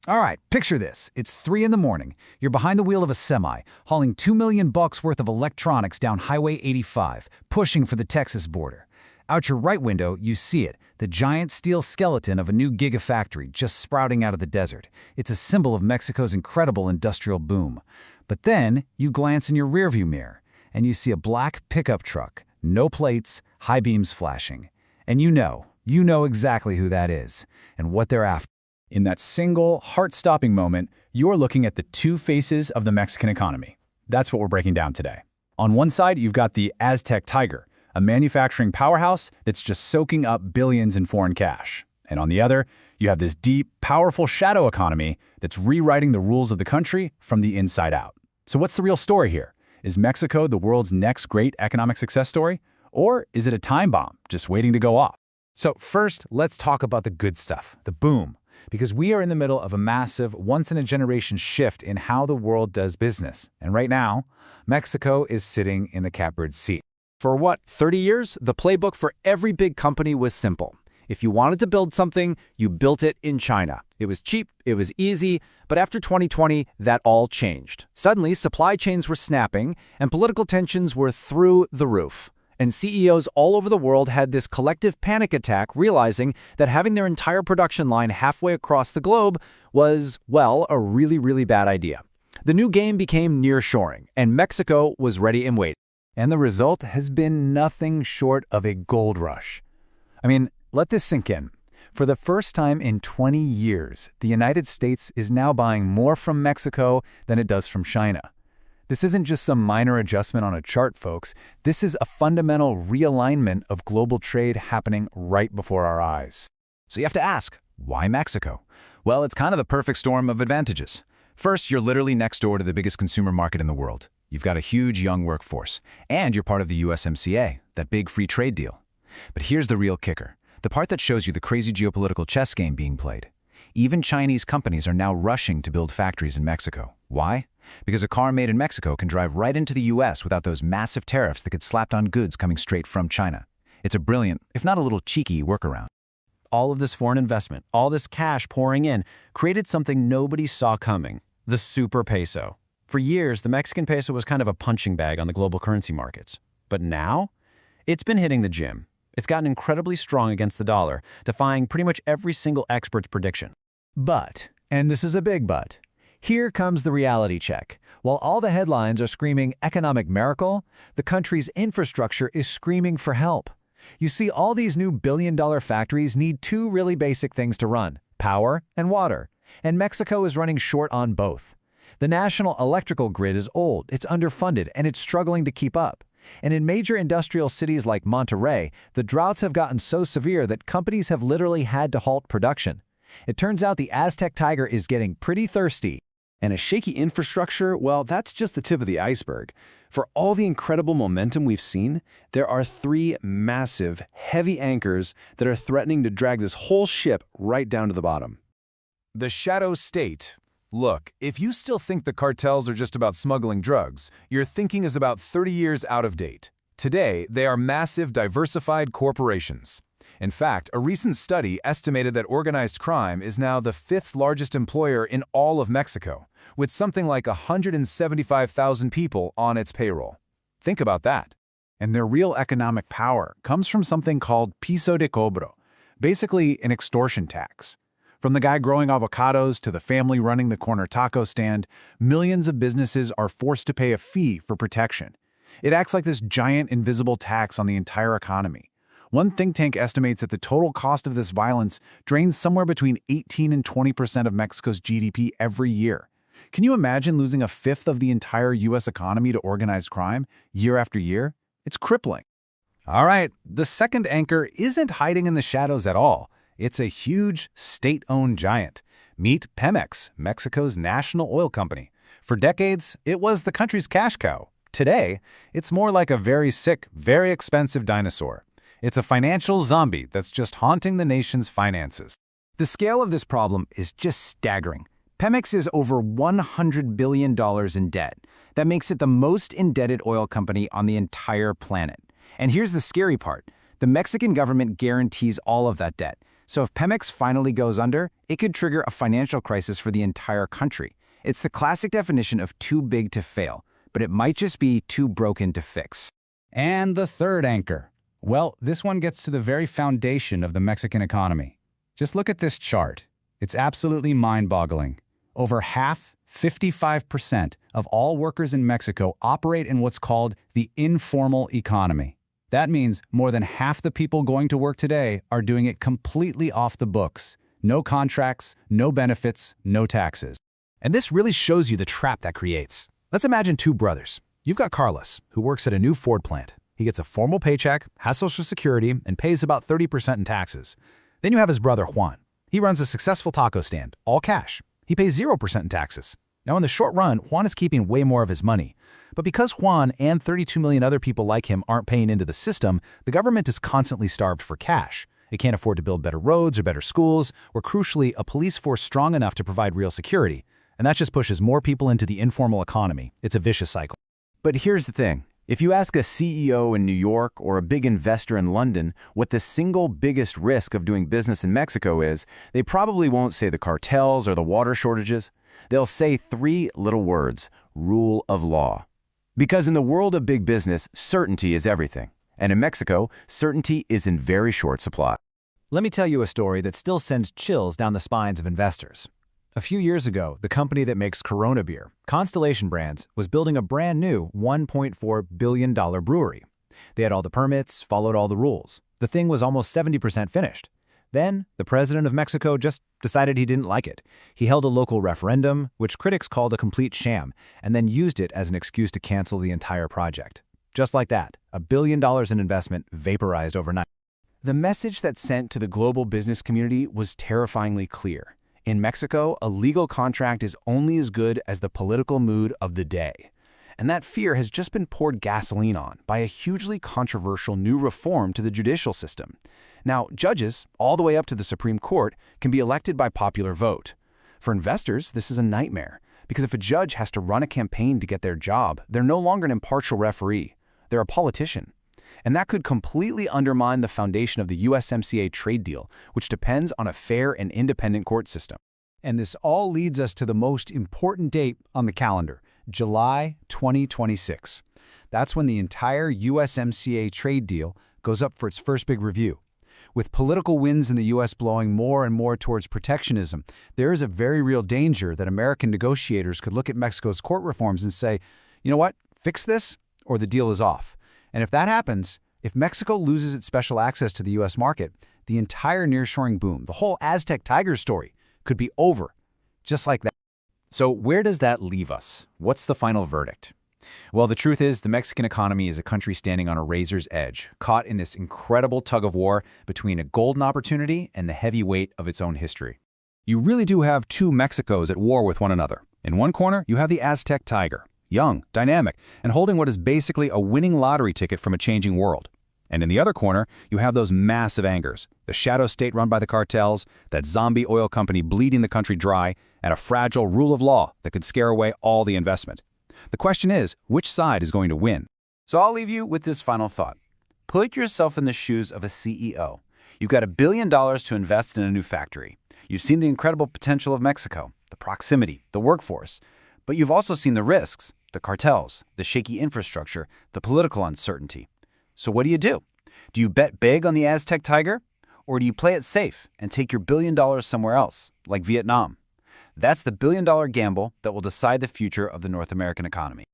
All right, picture this. It's 3 in the morning. You're behind the wheel of a semi, hauling $2 million worth of electronics down Highway 85, pushing for the Texas border. Out your right window, you see it, the giant steel skeleton of a new gigafactory just sprouting out of the desert. It's a symbol of Mexico's incredible industrial boom. But then, you glance in your rearview mirror, and you see a black pickup truck, no plates, high beams flashing. And you know exactly who that is, and what they're after. In that single, heart-stopping moment, you're looking at the two faces of the Mexican economy. That's what we're breaking down today. On one side, you've got the Aztec Tiger, a manufacturing powerhouse that's just soaking up billions in foreign cash. And on the other, you have this deep, powerful shadow economy that's rewriting the rules of the country from the inside out. So what's the real story here? Is Mexico the world's next great economic success story? Or is it a time bomb just waiting to go off? So first, let's talk about the good stuff, the boom. Because we are in the middle of a massive, once-in-a-generation shift in how the world does business. And right now, Mexico is sitting in the catbird seat. For what, 30 years? The playbook for every big company was simple. If you wanted to build something, you built it in China. It was cheap, it was easy, but after 2020, that all changed. Suddenly, supply chains were snapping, and political tensions were through the roof. And CEOs all over the world had this collective panic attack, realizing that having their entire production line halfway across the globe was, well, a really, really bad idea. The new game became nearshoring, and Mexico was ready and waiting. And the result has been nothing short of a gold rush. I mean, let this sink in. For the first time in 20 years, the United States is now buying more from Mexico than it does from China. This isn't just some minor adjustment on a chart, folks. This is a fundamental realignment of global trade happening right before our eyes. So you have to ask, why Mexico? Well, it's kind of the perfect storm of advantages. First, you're literally next door to the biggest consumer market in the world. You've got a huge young workforce, and you're part of the USMCA, that big free trade deal. But here's the real kicker, the part that shows you the crazy geopolitical chess game being played. Even Chinese companies are now rushing to build factories in Mexico. Why? Because a car made in Mexico can drive right into the US without those massive tariffs that get slapped on goods coming straight from China. It's a brilliant, if not a little cheeky, workaround. All of this foreign investment, all this cash pouring in, created something nobody saw coming, the super peso. For years, the Mexican peso was kind of a punching bag on the global currency markets. But now, it's been hitting the gym. It's gotten incredibly strong against the dollar, defying pretty much every single expert's prediction. But, and this is a big but, here comes the reality check. While all the headlines are screaming economic miracle, the country's infrastructure is screaming for help. You see, all these new billion-dollar factories need two really basic things to run: power and water. And Mexico is running short on both. The national electrical grid is old, it's underfunded, and it's struggling to keep up. And in major industrial cities like Monterrey, the droughts have gotten so severe that companies have literally had to halt production. It turns out the Aztec Tiger is getting pretty thirsty. And a shaky infrastructure, well, that's just the tip of the iceberg. For all the incredible momentum we've seen, there are three massive, heavy anchors that are threatening to drag this whole ship right down to the bottom. The shadow state. Look, if you still think the cartels are just about smuggling drugs, your thinking is about 30 years out of date. Today, they are massive, diversified corporations. In fact, a recent study estimated that organized crime is now the 5th largest employer in all of Mexico, with something like 175,000 people on its payroll. Think about that. And their real economic power comes from something called Peso de cobro, basically an extortion tax. From the guy growing avocados to the family running the corner taco stand, millions of businesses are forced to pay a fee for protection. It acts like this giant invisible tax on the entire economy. One think tank estimates that the total cost of this violence drains somewhere between 18 and 20% of Mexico's GDP every year. Can you imagine losing a fifth of the entire U.S. economy to organized crime year after year? It's crippling. All right, the second anchor isn't hiding in the shadows at all. It's a huge, state-owned giant. Meet Pemex, Mexico's national oil company. For decades, it was the country's cash cow. Today, it's more like a very sick, very expensive dinosaur. It's a financial zombie that's just haunting the nation's finances. The scale of this problem is just staggering. Pemex is over $100 billion in debt. That makes it the most indebted oil company on the entire planet. And here's the scary part. The Mexican government guarantees all of that debt. So if Pemex finally goes under, it could trigger a financial crisis for the entire country. It's the classic definition of too big to fail, but it might just be too broken to fix. And the third anchor. Well, this one gets to the very foundation of the Mexican economy. Just look at this chart. It's absolutely mind-boggling. Over half, 55% of all workers in Mexico operate in what's called the informal economy. That means more than half the people going to work today are doing it completely off the books. No contracts, no benefits, no taxes. And this really shows you the trap that creates. Let's imagine two brothers. You've got Carlos, who works at a new Ford plant. He gets a formal paycheck, has Social Security, and pays about 30% in taxes. Then you have his brother Juan. He runs a successful taco stand, all cash. He pays 0% in taxes. Now in the short run, Juan is keeping way more of his money. But because Juan and 32 million other people like him aren't paying into the system, the government is constantly starved for cash. It can't afford to build better roads or better schools, or crucially, a police force strong enough to provide real security. And that just pushes more people into the informal economy. It's a vicious cycle. But here's the thing. If you ask a CEO in New York or a big investor in London what the single biggest risk of doing business in Mexico is, they probably won't say the cartels or the water shortages. They'll say three little words: rule of law. Because in the world of big business, certainty is everything. And in Mexico, certainty is in very short supply. Let me tell you a story that still sends chills down the spines of investors. A few years ago, the company that makes Corona beer, Constellation Brands, was building a brand new $1.4 billion brewery. They had all the permits, followed all the rules. The thing was almost 70% finished. Then, the president of Mexico just decided he didn't like it. He held a local referendum, which critics called a complete sham, and then used it as an excuse to cancel the entire project. Just like that, $1 billion in investment vaporized overnight. The message that's sent to the global business community was terrifyingly clear. In Mexico, a legal contract is only as good as the political mood of the day. And that fear has just been poured gasoline on by a hugely controversial new reform to the judicial system. Now, judges, all the way up to the Supreme Court, can be elected by popular vote. For investors, this is a nightmare, because if a judge has to run a campaign to get their job, they're no longer an impartial referee. They're a politician. And that could completely undermine the foundation of the USMCA trade deal, which depends on a fair and independent court system. And this all leads us to the most important date on the calendar, July 2026. That's when the entire USMCA trade deal goes up for its first big review. With political winds in the U.S. blowing more and more towards protectionism, there is a very real danger that American negotiators could look at Mexico's court reforms and say, you know what, fix this or the deal is off. And if that happens, if Mexico loses its special access to the U.S. market, the entire nearshoring boom, the whole Aztec tiger story, could be over, just like that. So where does that leave us? What's the final verdict? Well, the truth is the Mexican economy is a country standing on a razor's edge, caught in this incredible tug of war between a golden opportunity and the heavy weight of its own history. You really do have two Mexicos at war with one another. In one corner, you have the Aztec tiger, young, dynamic, and holding what is basically a winning lottery ticket from a changing world. And in the other corner, you have those massive angers, the shadow state run by the cartels, that zombie oil company bleeding the country dry, and a fragile rule of law that could scare away all the investment. The question is, which side is going to win? So I'll leave you with this final thought. Put yourself in the shoes of a CEO. You've got $1 billion to invest in a new factory. You've seen the incredible potential of Mexico, the proximity, the workforce. But you've also seen the risks, the cartels, the shaky infrastructure, the political uncertainty. So what do? Do you bet big on the Aztec tiger? Or do you play it safe and take your $1 billion somewhere else, like Vietnam? That's the $1 billion gamble that will decide the future of the North American economy.